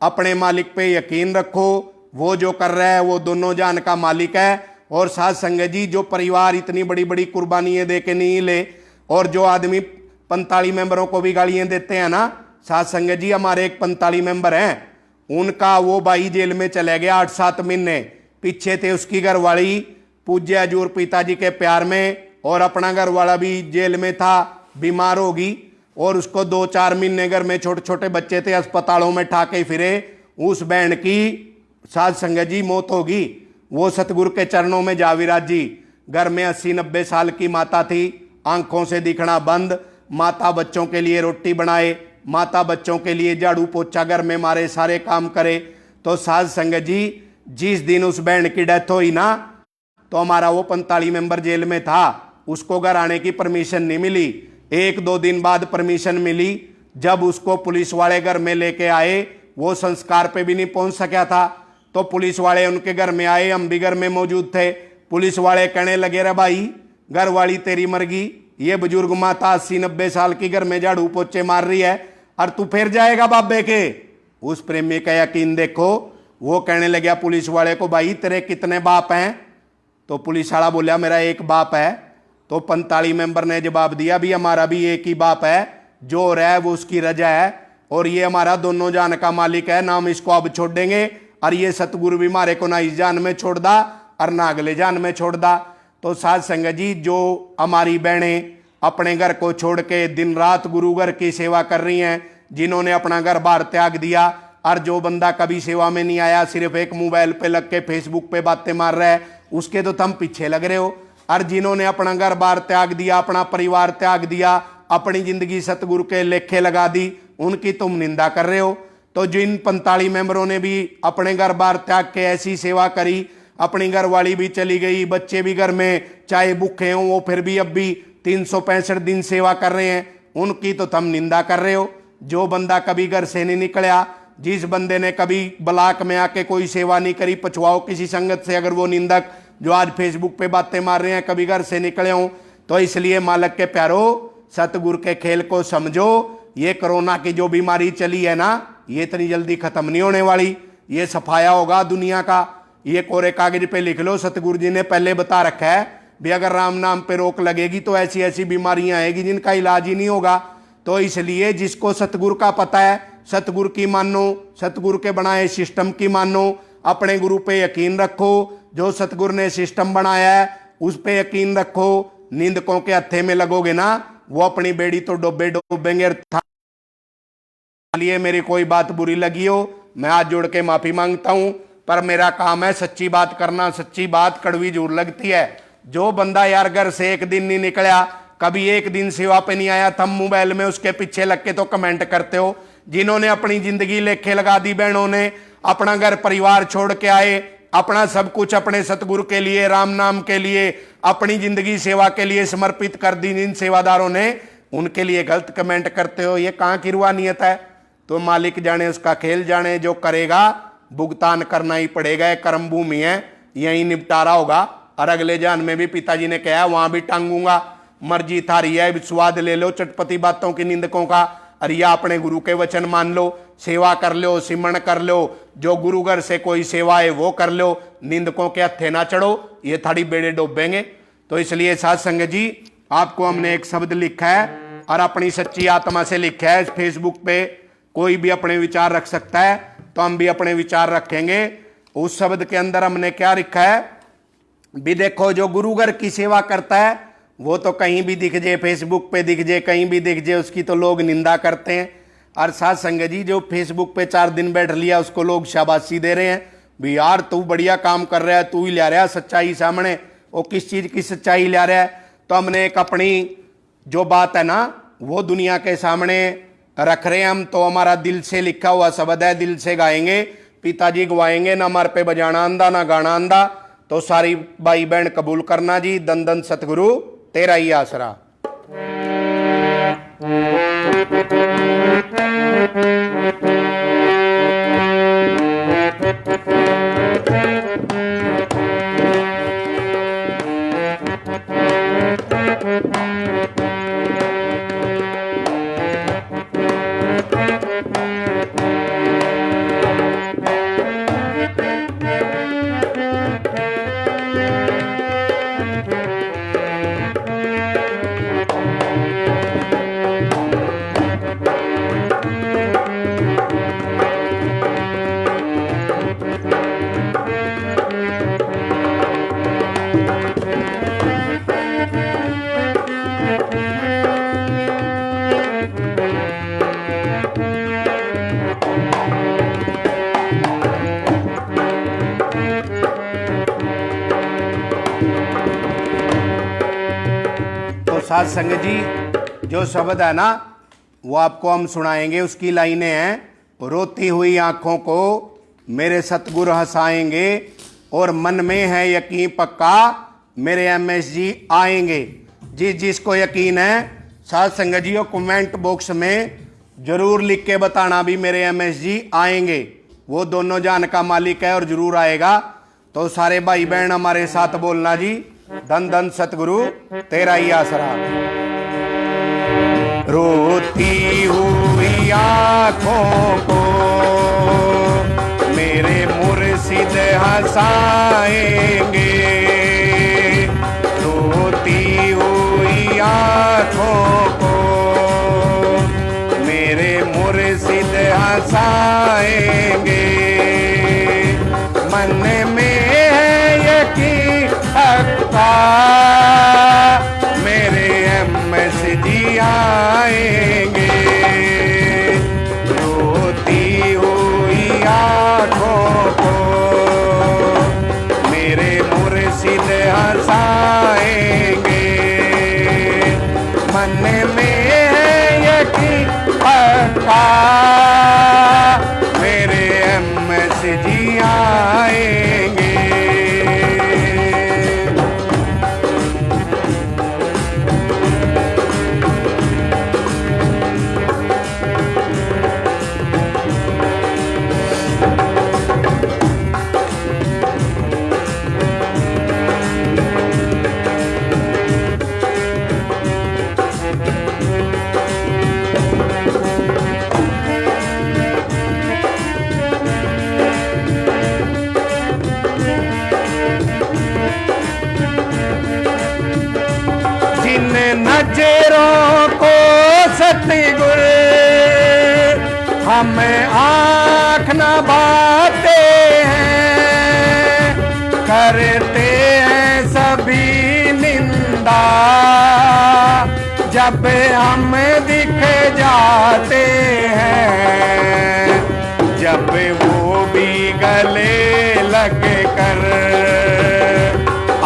अपने मालिक पे यकीन रखो, वो जो कर रहा है वो दोनों जान का मालिक है। और साथ संगत जी, जो परिवार इतनी बड़ी बड़ी कुर्बानियां दे के नहीं ले, और जो आदमी 45 मेंबरों को भी गालियां देते हैं ना, साथ संगत जी हमारे एक 45 मेंबर हैं, उनका वो भाई जेल में चले गया 8-7 महीने। पीछे थे उसकी घरवाली पूज्य हजूर पिताजी के प्यार में, और अपना घर वाला भी जेल में था, बीमार होगी, और उसको 2-4 महीने घर में छोटे छोटे बच्चे थे, अस्पतालों में ठाके फिरे। उस बहन की साध संगत जी मौत होगी। वो सतगुरु के चरणों में जा विराज जी। घर में 80-90 साल की माता थी, आंखों से दिखना बंद। माता बच्चों के लिए रोटी बनाए, माता बच्चों के लिए झाड़ू पोछा घर में मारे, सारे काम करे। तो साध संगत जी, जिस दिन उस बहन की डेथ हुई ना, तो हमारा वो 45 मेंबर जेल में था, उसको घर आने की परमिशन नहीं मिली। 1-2 दिन बाद परमिशन मिली। जब उसको पुलिस वाले घर में लेके आए, वो संस्कार पे भी नहीं पहुंच सका था, तो पुलिस वाले उनके घर में आए, हम भी घर में मौजूद थे। पुलिस वाले कहने लगे, रे भाई घर वाली तेरी मर गई, ये बुजुर्ग माता 80-90 साल की घर में झाड़ू पोछे मार रही है, और तू फिर जाएगा बाबे के। उस प्रेमी का यकीन देखो। वो कहने लगा पुलिस वाले को, भाई तेरे कितने बाप हैं? तो पुलिस वाला बोला, मेरा एक बाप है। तो 45 मेंबर ने जवाब दिया, भी हमारा भी एक ही बाप है, जो हो रहा है वो उसकी रजा है, और ये हमारा दोनों जान का मालिक है, ना हम इसको अब छोड़ देंगे, और ये सतगुरु भी हमारे को ना इस जान में छोड़ दा और ना अगले जान में छोड़ दा। तो साध संगत जी, जो हमारी बहनें अपने घर को छोड़ के दिन रात गुरु घर की सेवा कर रही हैं, जिन्होंने अपना घर बाहर त्याग दिया, और जो बंदा कभी सेवा में नहीं आया, सिर्फ एक मोबाइल पे लग के फेसबुक पे बातें मार रहा है, उसके तो तुम पीछे लग रहे हो। और जिन्होंने अपना घर बाहर त्याग दिया, अपना परिवार त्याग दिया, अपनी जिंदगी सतगुरु के लेखे लगा दी, उनकी तुम निंदा कर रहे हो। तो जिन 45 मेंबरों ने भी अपने घर बार त्याग के ऐसी सेवा करी, अपनी घर वाली भी चली गई, बच्चे भी घर में चाहे भूखे हों, वो फिर भी अब भी 365 दिन सेवा कर रहे हैं, उनकी तो तुम निंदा कर रहे हो। जो बंदा कभी घर से नहीं निकला, जिस बंदे ने कभी ब्लॉक में आके कोई सेवा नहीं करी, पछुआओ किसी संगत से, अगर वो निंदक जो आज फेसबुक पे बातें मार रहे हैं कभी घर से निकले हों। तो इसलिए मालक के प्यारो, सतगुरु के खेल को समझो। ये कोरोना की जो बीमारी चली है ना, ये इतनी जल्दी खत्म नहीं होने वाली, ये सफाया होगा दुनिया का। ये कोरे कागज पे लिख लो, सतगुरु जी ने पहले बता रखा है भी अगर राम नाम पे रोक लगेगी तो ऐसी ऐसी बीमारियां आएगी जिनका इलाज ही नहीं होगा। तो इसलिए जिसको सतगुरु का पता है, सतगुरु की मानो, सतगुरु के बनाए सिस्टम की मानो, अपने गुरु पे यकीन रखो। जो सतगुरु ने सिस्टम बनाया है उस पे यकीन रखो। निंदकों के हत्थे में लगोगे ना, वो अपनी बेड़ी तो डोबेंगे। लिए मेरी कोई बात बुरी लगी हो, मैं हाथ जोड़ के माफी मांगता हूं, पर मेरा काम है सच्ची बात करना। सच्ची बात कड़वी जरूर लगती है। जो बंदा यार घर से एक दिन नहीं निकला, कभी एक दिन सेवा पे नहीं आया, थम मोबाइल में उसके पीछे लग के तो कमेंट करते हो। जिन्होंने अपनी जिंदगी लेखे लगा दी, बहनों ने अपना घर परिवार छोड़ के आए, अपना सब कुछ अपने सतगुरु के लिए, राम नाम के लिए, अपनी जिंदगी सेवा के लिए समर्पित कर दी जिन सेवादारों ने, उनके लिए गलत कमेंट करते हो। ये कहाँ की रूहानियत है? तो मालिक जाने, उसका खेल जाने, जो करेगा भुगतान करना ही पड़ेगा। कर्म भूमि है, यही निपटारा होगा, और अगले जान में भी पिताजी ने कहा वहां भी टांगूंगा। मर्जी थारी है, स्वाद ले लो चटपटी बातों की निंदकों का, और या अपने गुरु के वचन मान लो, सेवा कर लो, सिमरण कर लो, जो गुरु घर से कोई सेवा है वो कर लो, निंदकों के हत्थे ना चढ़ो, ये थाड़ी बेड़े डोबेंगे। तो इसलिए साध संगत जी, आपको हमने एक शब्द लिखा है, और अपनी सच्ची आत्मा से लिखा है। फेसबुक पे कोई भी अपने विचार रख सकता है, तो हम भी अपने विचार रखेंगे। उस शब्द के अंदर हमने क्या लिखा है भी देखो, जो गुरुघर की सेवा करता है वो तो कहीं भी दिख जाए, फेसबुक पे दिख जाए, कहीं भी दिख जाए, उसकी तो लोग निंदा करते हैं। और साथ संगत जी, जो फेसबुक पे 4 दिन बैठ लिया उसको लोग शाबाशी दे रहे हैं भी यार तू बढ़िया काम कर रहा है, तू ही ला रहा है सच्चाई सामने। वो किस चीज़ की सच्चाई ला रहा है? तो हमने एक अपनी जो बात है ना वो दुनिया के सामने रख रहे हैं हम। तो हमारा दिल से लिखा हुआ शब्द है, दिल से गाएंगे, पिताजी गवाएंगे, ना हमारे पे बजाना आंदा ना गाना आंदा। तो सारी भाई बहन कबूल करना जी, दन दन सतगुरु तेरा ही आसरा। साथ संगत जी, जो शब्द है ना वो आपको हम सुनाएंगे। उसकी लाइनें हैं, रोती हुई आंखों को मेरे सतगुरु हंसाएंगे और मन में है यकीन पक्का मेरे एमएस जी आएंगे। जिसको यकीन है साथ संगत जी, कमेंट बॉक्स में जरूर लिख के बताना भी मेरे एमएस जी आएंगे। वो दोनों जान का मालिक है और जरूर आएगा। तो सारे भाई बहन हमारे साथ बोलना जी, धन धन सतगुरु तेरा ही आसरा। रोती हुई आंखों को मेरे मुर्शिद हंसाएंगे, रोती हुई आंखों को मेरे मुर्शिद हंसाएंगे। मन में है यकीन पक्का मेरे एमएस जी आएंगे, रोती हुई आंखों को मेरे मुर्शिद हंसाएंगे। मन में है यकीन पक्का मेरे एमएस जी आएंगे। नजरों को सतगुर हमें आँख न बाते हैं, करते हैं सभी निंदा जब हम दिख जाते हैं। जब वो भी गले लग कर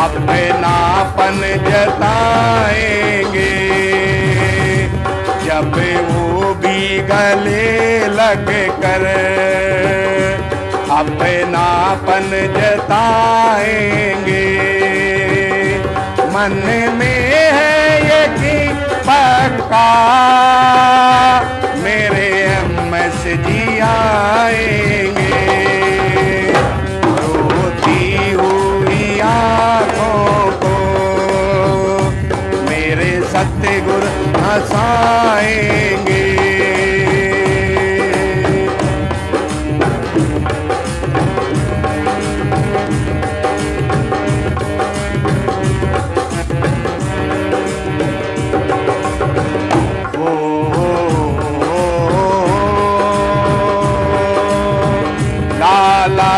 अपनापन जताएंगे, जब वो भी गले लग कर अपनापन जताएंगे। मन में है यकीन पक्का मेरे एमएस जी आएंगे, रोती हुई आंखों को मेरे सतगुरु हंसाएंगे।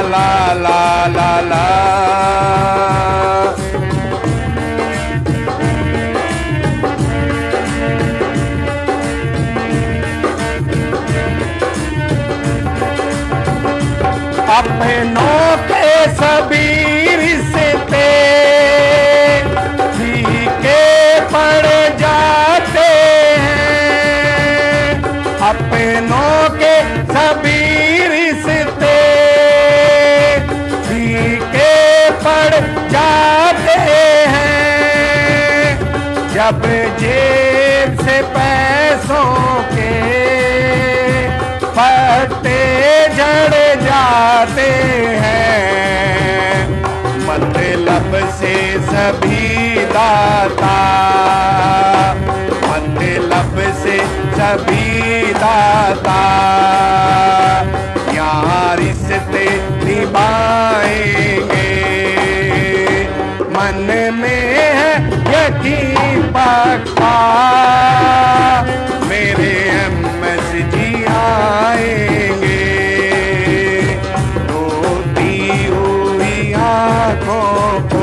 ला ला ला ला। अपनों के सभी रिश्ते फीके पड़ जाते हैं। अपनों के सभी रिश्ते फीके पड़ जाते हैं। जब जेब से पैसों के पत्ते झड़ जाते हैं। मतलब से सभी दाता, मतलब से सभी दाता यहाँ रिश्ते निभाएंगे। मन में है यकीन पक्का मेरे एमएस जी आएंगे। रोती हुई आँखों को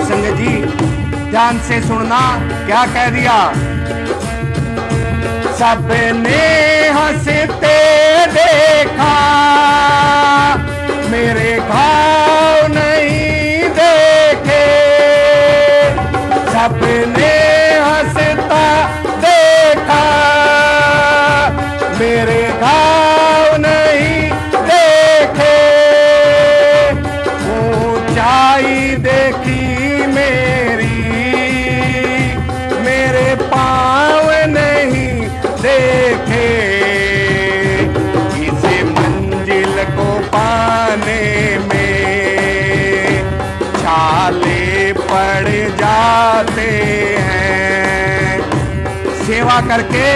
संगत जी ध्यान से सुनना क्या कह दिया। सबने हंसते देखा मेरे घाव नहीं देखे। सबने हंसता देखा मेरे घाव नहीं देखे। ऊंचाई देखी मेरे पाँव नहीं देखे। इस मंजिल को पाने में छाले पड़ जाते हैं। सेवा करके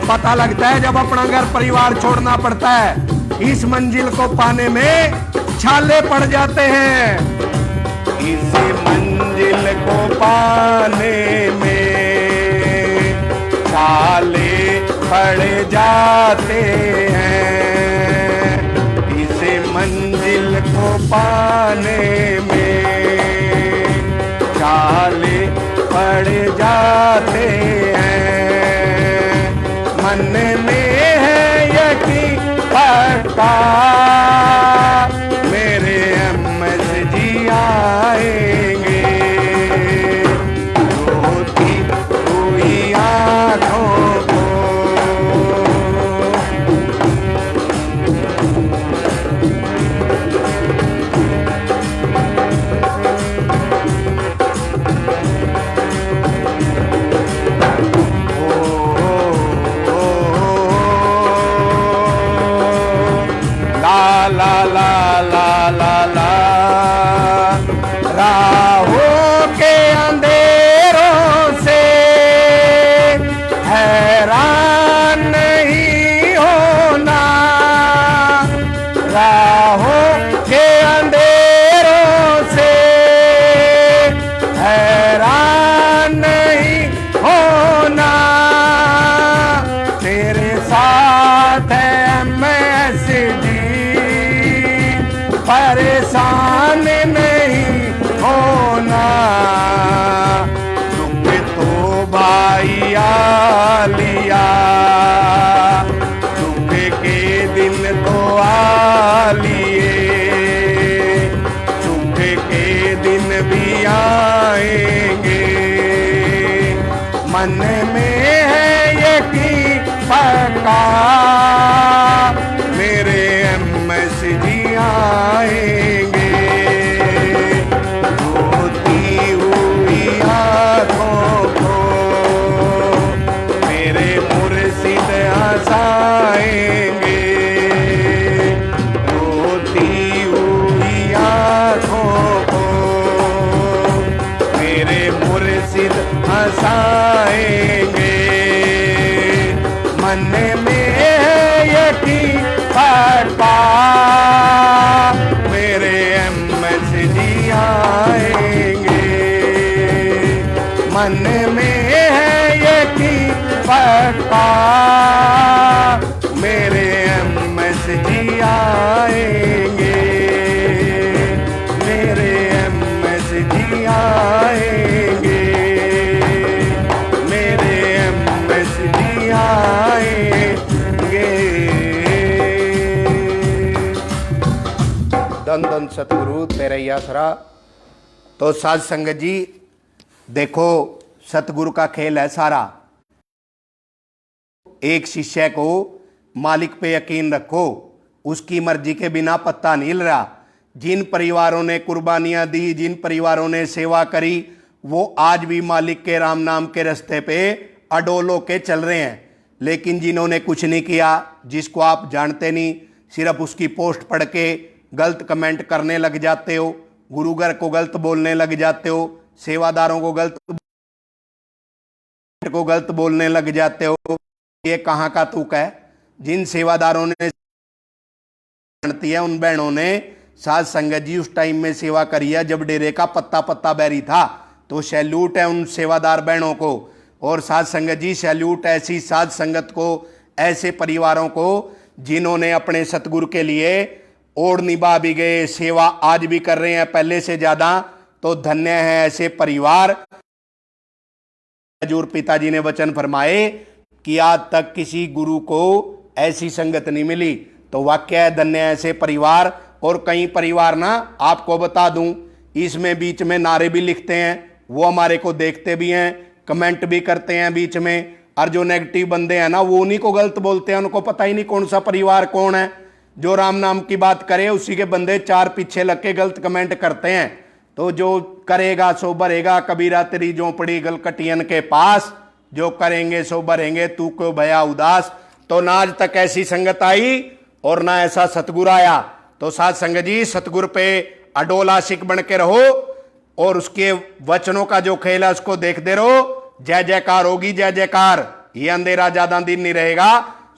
पता लगता है जब अपना घर परिवार छोड़ना पड़ता है। इस मंजिल को पाने में छाले पड़ जाते हैं। इस मंजिल को पाने में छाले पड़ जाते हैं। इस मंजिल को पाने में छाले पड़ जाते हैं। मन में है यकीन पक्का मेरे एमएस जी आएंगे। रोती हुई आँखों को ला ला ला ला ला ला। राहों के अंधेरों से हैरान नहीं होना। राहों के अंधेरों से हैरान नहीं होना। तेरे साथ है एमएस जी परेशान नहीं होना। दुख तो भाई आ लिया, दुख के दिन तो आ लिए। सुख के दिन भी आएंगे। मन में है यकीन पक्का मेरे एमएस जी आएंगे। रोती हुई आँखों को मेरे मुर्शिद हंसाएंगे। मन में है यकीन पक्का, मेरे एमएस जी आएंगे। मन में है यकीन पक्का, मेरे एमएस जी आएंगे, मेरे एमएस जी आएंगे, मेरे एमएस जी आएंगे। धन धन सतगुरु तेरा ही आसरा। तो साध संगत जी देखो, सतगुरु का खेल है सारा। एक शिष्य को मालिक पे यकीन रखो, उसकी मर्जी के बिना पत्ता नहीं हिल रहा। जिन परिवारों ने कुर्बानियां दी, जिन परिवारों ने सेवा करी, वो आज भी मालिक के राम नाम के रास्ते पे अडोल होके चल रहे हैं। लेकिन जिन्होंने कुछ नहीं किया, जिसको आप जानते नहीं, सिर्फ उसकी पोस्ट पढ़ के गलत कमेंट करने लग जाते हो, गुरुगर को गलत बोलने लग जाते हो, सेवादारों को गलत बोलने लग जाते हो, ये कहाँ का तुक है? जिन सेवादारों ने जानती है, उन बहनों ने साध संगत जी उस टाइम में सेवा करी है जब डेरे का पत्ता पत्ता बैरी था। तो सैल्यूट है उन सेवादार बहनों को। और साध संगत जी सैल्यूट ऐसी साध संगत को, ऐसे परिवारों को जिन्होंने अपने सतगुरु के लिए ओढ़ निभा भी गए, सेवा आज भी कर रहे हैं पहले से ज्यादा। तो धन्य है ऐसे परिवार। हजूर पिताजी ने वचन फरमाए कि आज तक किसी गुरु को ऐसी संगत नहीं मिली। तो वाक्य है धन्य ऐसे परिवार। और कई परिवार ना, आपको बता दूं, इसमें बीच में नारे भी लिखते हैं, वो हमारे को देखते भी हैं, कमेंट भी करते हैं बीच में। और जो नेगेटिव बंदे हैं ना, वो उन्हीं को गलत बोलते हैं। उनको पता ही नहीं कौन सा परिवार कौन है। जो राम नाम की बात करे, उसी के बंदे चार पीछे लग के गलत कमेंट करते हैं। तो जो करेगा सो भरेगा, कबीरा तेरी झोंपड़ी गलकटियन के पास, जो करेंगे सो भरेंगे, तू क्यों भया उदास। तो ना आज तक ऐसी संगत आई और ना ऐसा सतगुरु आया। तो साध संगत जी सतगुरु पे अडोल आशिक बन के रहो और उसके वचनों का जो खेल है उसको देखते रहो। जय जयकार होगी, जय जयकार। ये अंधेरा ज्यादा दिन नहीं रहेगा।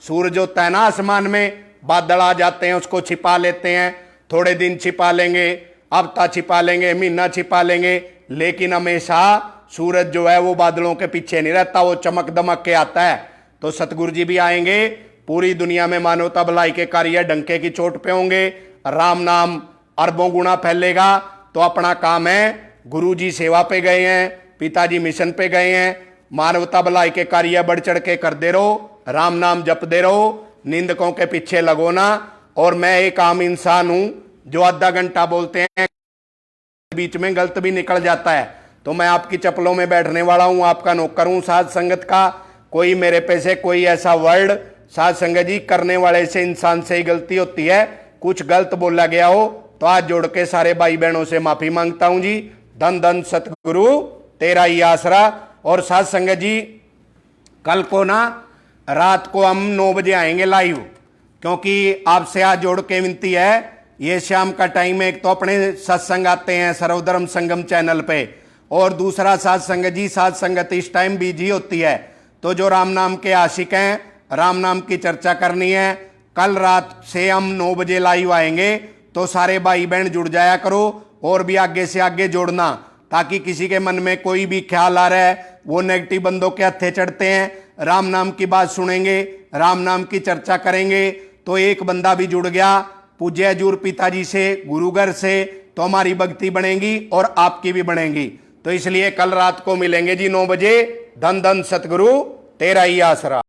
सूरज होता है ना आसमान में, बादल आ जाते हैं, उसको छिपा लेते हैं, थोड़े दिन छिपा लेंगे, हफ्ता छिपा लेंगे, महीना छिपा लेंगे, लेकिन हमेशा सूरज जो है वो बादलों के पीछे नहीं रहता, वो चमक दमक के आता है। तो सतगुरु जी भी आएंगे, पूरी दुनिया में मानवता भलाई के कार्य डंके की चोट पे होंगे, राम नाम अरबों गुना फैलेगा। तो अपना काम है, गुरु जी सेवा पे गए हैं, पिताजी मिशन पे गए हैं, मानवता भलाई के कार्य बढ़ चढ़ के कर दे रहो, राम नाम जपते रहो, निंदकों के पीछे लगो ना। और मैं एक आम इंसान हूं जो आधा घंटा बोलते हैं, बीच में गलत भी निकल जाता है। तो मैं आपकी चप्पलों में बैठने वाला हूं, आपका नौकर हूं साध संगत का। कोई मेरे पे से कोई ऐसा वर्ड, साध संगत जी करने वाले से इंसान से ही गलती होती है, कुछ गलत बोला गया हो तो आज जोड़ के सारे भाई बहनों से माफी मांगता हूं जी। धन धन सतगुरु तेरा ही आसरा। और साध संगत जी कल को ना रात को हम 9 बजे आएंगे लाइव, क्योंकि आपसे आज जोड़ के विनती है, ये शाम का टाइम है। एक तो अपने सत्संग आते हैं सर्वधर्म संगम चैनल पे, और दूसरा साध संगत जी साध संगत इस टाइम बिजी होती है। तो जो राम नाम के आशिक हैं, राम नाम की चर्चा करनी है, कल रात से हम 9 बजे लाइव आएंगे। तो सारे भाई बहन जुड़ जाया करो और भी आगे से आगे जोड़ना, ताकि किसी के मन में कोई भी ख्याल आ रहा है, वो नेगेटिव बंदों के हत्थे चढ़ते हैं। राम नाम की बात सुनेंगे, राम नाम की चर्चा करेंगे, तो एक बंदा भी जुड़ गया पूज्य हजूर पिताजी से, गुरुगर से, तो हमारी भक्ति बढ़ेगी और आपकी भी बढ़ेगी। तो इसलिए कल रात को मिलेंगे जी 9 बजे। धन धन सतगुरु तेरा ही आसरा।